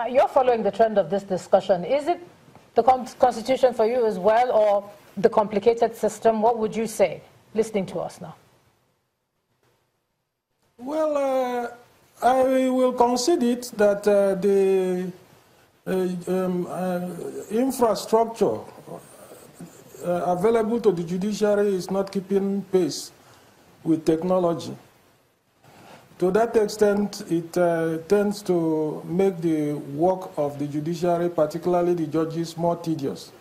You're following the trend of this discussion. Is it the Constitution for you as well, or the complicated system? What would you say, listening to us now? Well, I will concede it that the infrastructure available to the judiciary is not keeping pace with technology. To that extent, it tends to make the work of the judiciary, particularly the judges, more tedious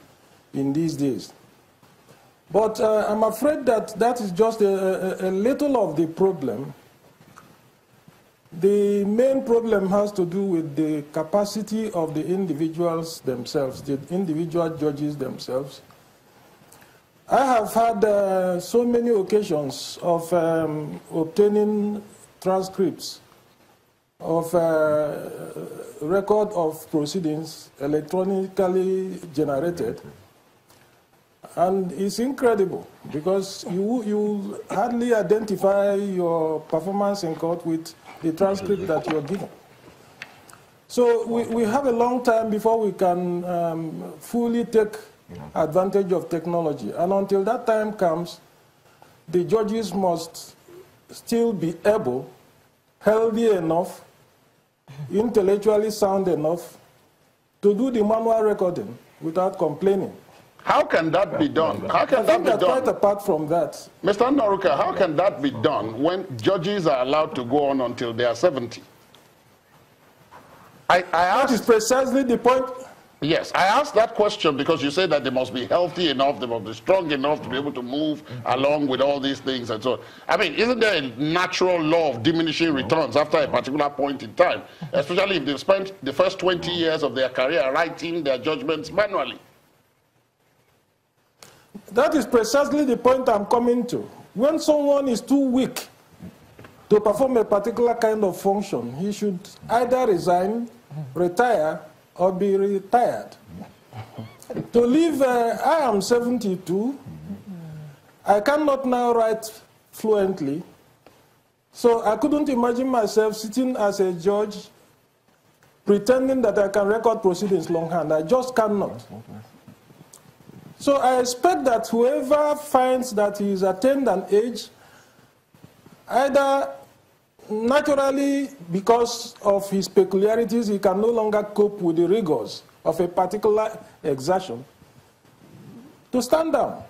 in these days. But I'm afraid that that is just a little of the problem. The main problem has to do with the capacity of the individuals themselves, the individual judges themselves. I have had so many occasions of obtaining transcripts of record of proceedings electronically generated. And it's incredible because you hardly identify your performance in court with the transcript that you're given. So we have a long time before we can fully take advantage of technology. And until that time comes, the judges must still be able, healthy enough, intellectually sound enough to do the manual recording without complaining. How can that be done? How can that be done? Quite apart from that. Mr. Noruka, how can that be done when judges are allowed to go on until they are 70? That is precisely the point. Yes, I asked that question because you said that they must be healthy enough, they must be strong enough to be able to move along with all these things and so on. I mean, isn't there a natural law of diminishing returns after a particular point in time, especially if they've spent the first 20 years of their career writing their judgments manually? That is precisely the point I'm coming to. When someone is too weak to perform a particular kind of function, he should either resign, retire, or be retired. To live, I am 72. I cannot now write fluently. So I couldn't imagine myself sitting as a judge pretending that I can record proceedings longhand. I just cannot. So I expect that whoever finds that he is attained an age, either naturally, because of his peculiarities, he can no longer cope with the rigors of a particular exertion, to stand down.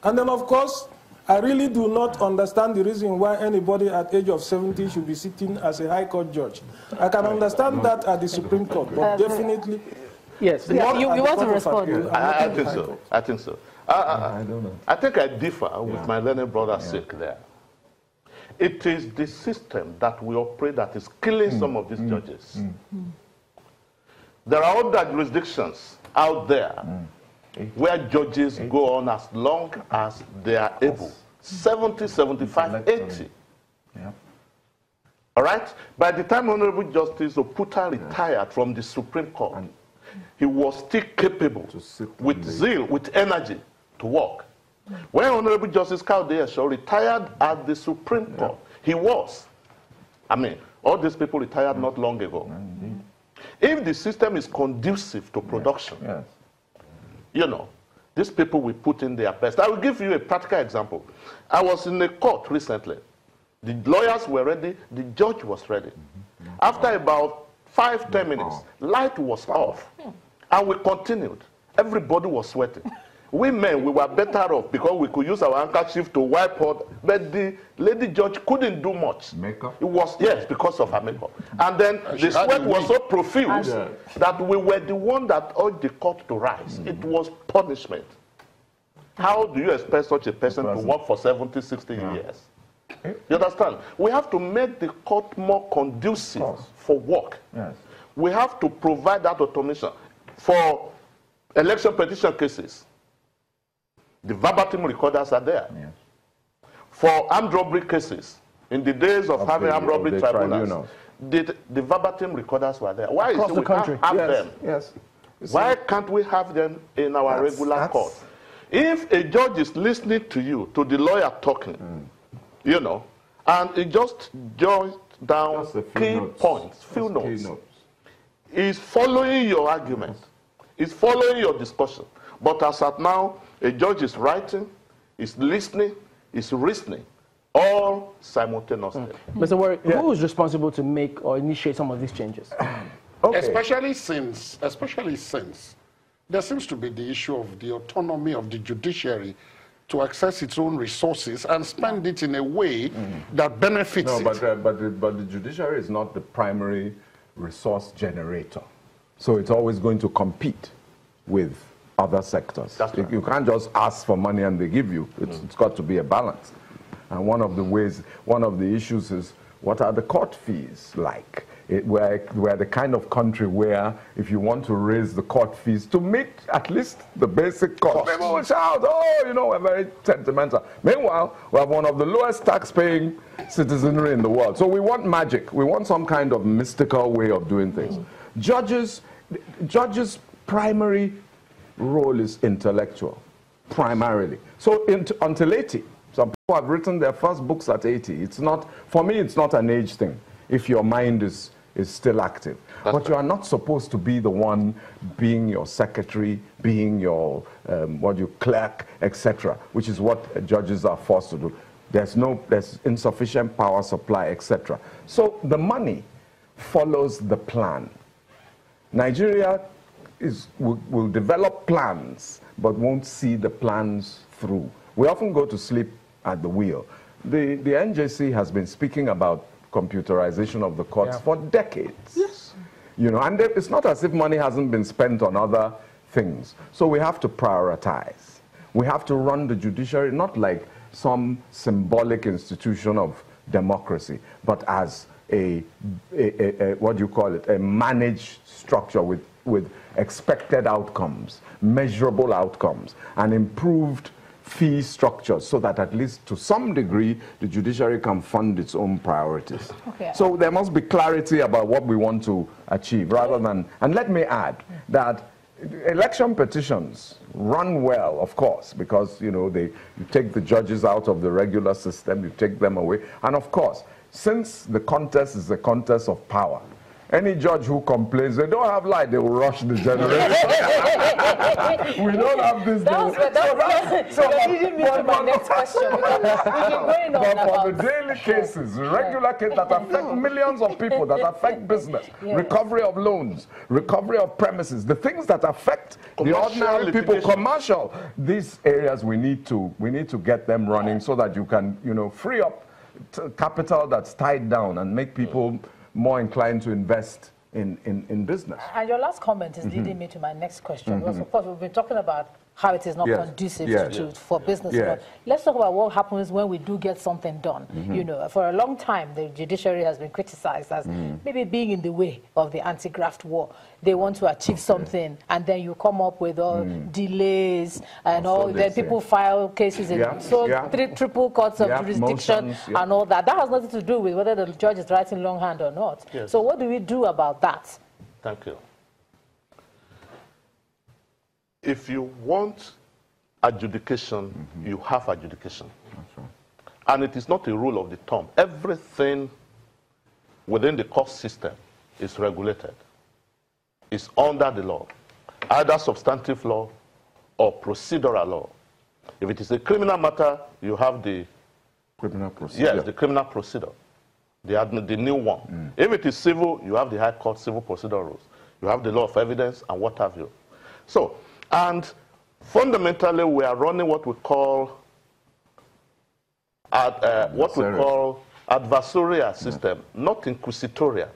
And then, of course, I really do not understand the reason why anybody at the age of 70 should be sitting as a high court judge. I can understand that at the Supreme Court, but definitely... Yes, you want to respond? I think so. I think so. I don't know. I think I differ with my learned brother's sake there. It is the system that we operate that is killing some of these judges. There are other jurisdictions out there where judges go on as long as they are able. 70, 75, 80. All right? By the time Honorable Justice Oputa retired from the Supreme Court, he was still capable, with zeal, with energy, to work. When Honorable Justice Kaude retired at the Supreme Court, he was. I mean, all these people retired not long ago. If the system is conducive to production, you know, these people will put in their best. I will give you a practical example. I was in a court recently. The lawyers were ready, the judge was ready. After about 5-10 minutes, light was off, and we continued. Everybody was sweating. We men, we were better off because we could use our handkerchief to wipe out, but the lady judge couldn't do much. Makeup? It was, yes, because of her makeup. And then the sweat was so profuse that we were the one that urged the court to rise. It was punishment. How do you expect such a person to work for 70, 60 years? You understand? We have to make the court more conducive for work. We have to provide that automation. For election petition cases, the verbatim recorders are there. For armed robbery cases, in the days of having armed robbery tribunals, the verbatim recorders were there. Why is it we can't have them? Why can't we have them in our regular court? If a judge is listening to you, to the lawyer talking, you know, and he just jots down key points, few notes, is following your argument, is following your discussion. But as at now, a judge is writing, is listening, is reasoning, all simultaneously. Mr. Warwick, who is responsible to make or initiate some of these changes? Okay. Especially since there seems to be the issue of the autonomy of the judiciary to access its own resources and spend it in a way that benefits it. But the judiciary is not the primary resource generator. So it's always going to compete with other sectors. That's right. You can't just ask for money and they give you. It's got to be a balance. And one of the issues is, what are the court fees like? We're the kind of country where if you want to raise the court fees to meet at least the basic cost, people will shout, oh, you know, we're very sentimental. Meanwhile, we have one of the lowest tax-paying citizenry in the world. So we want magic. We want some kind of mystical way of doing things. Judges' primary role is intellectual, primarily. So until 80, some people have written their first books at 80. It's not, for me, it's not an age thing if your mind is still active. But you are not supposed to be the one being your secretary, being your clerk, etc., which is what judges are forced to do. There's insufficient power supply, etc. So the money follows the plan. Nigeria will develop plans, but won't see the plans through. We often go to sleep at the wheel. The NJC has been speaking about computerization of the courts for decades. Yes. You know, and it's not as if money hasn't been spent on other things. So we have to prioritize. We have to run the judiciary not like some symbolic institution of democracy, but as a what do you call it, a managed structure with expected outcomes, measurable outcomes, and improved fee structures, so that at least to some degree the judiciary can fund its own priorities. Okay. So there must be clarity about what we want to achieve, rather than, and let me add that election petitions run well, of course, because you take the judges out of the regular system, you take them away, and of course, since the contest is a contest of power, any judge who complains, they don't have light, they will rush the generator. We don't have this. You're leading me to my next question. But for the daily cases, regular cases that affect millions of people, that affect business, recovery of loans, recovery of premises, the things that affect the ordinary people, commercial, these areas we need to get them running so that you can, free up capital that's tied down and make people more inclined to invest in business. And your last comment is leading me to my next question. Because of course, we've been talking about how it is not conducive for business. But let's talk about what happens when we do get something done. For a long time, the judiciary has been criticized as maybe being in the way of the anti-graft war. They want to achieve something, and then you come up with all delays and all. Then people file cases in triple courts of jurisdiction and all that. That has nothing to do with whether the judge is writing longhand or not. So what do we do about that? Thank you. If you want adjudication, you have adjudication. Right. And it is not a rule of the thumb. Everything within the court system is regulated. It's under the law, either substantive law or procedural law. If it is a criminal matter, you have the criminal procedure. Yes, the criminal procedure, the new one. If it is civil, you have the High Court civil procedure rules. You have the law of evidence and what have you. So, and fundamentally, we are running what we call adversarial system, not inquisitorial.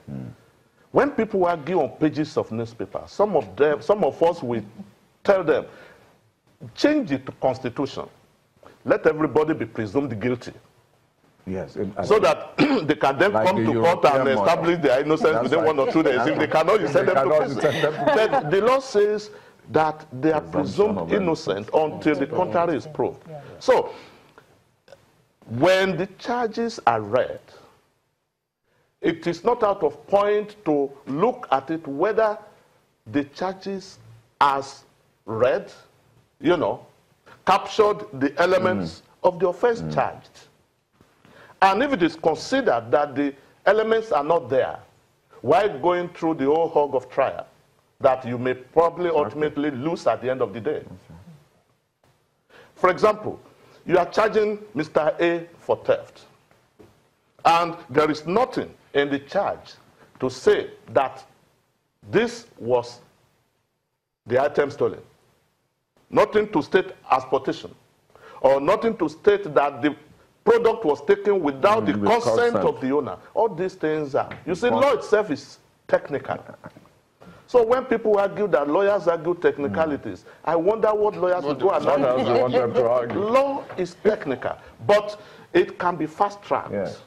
When people argue on pages of newspapers, some of us will tell them, change it to constitution. Let everybody be presumed guilty. Yes. So that they can then come to court and establish their innocence within 1 or 2 days. If they cannot, you send them to prison. But the law says that they are presumed innocent until the contrary is proved. So, when the charges are read, it is not out of point to look at it whether the charges as read, captured the elements of the offense charged. And if it is considered that the elements are not there, Why going through the whole hog of trial that you may probably ultimately lose at the end of the day? For example, you are charging Mr. A for theft, and there is nothing in the charge to say that this was the item stolen. Nothing to state as partition, or nothing to state that the product was taken without the consent of the owner. All these things are, you see, law itself is technical. So when people argue that lawyers argue technicalities, I wonder what lawyers will go and argue. Law is technical, but it can be fast-tracked.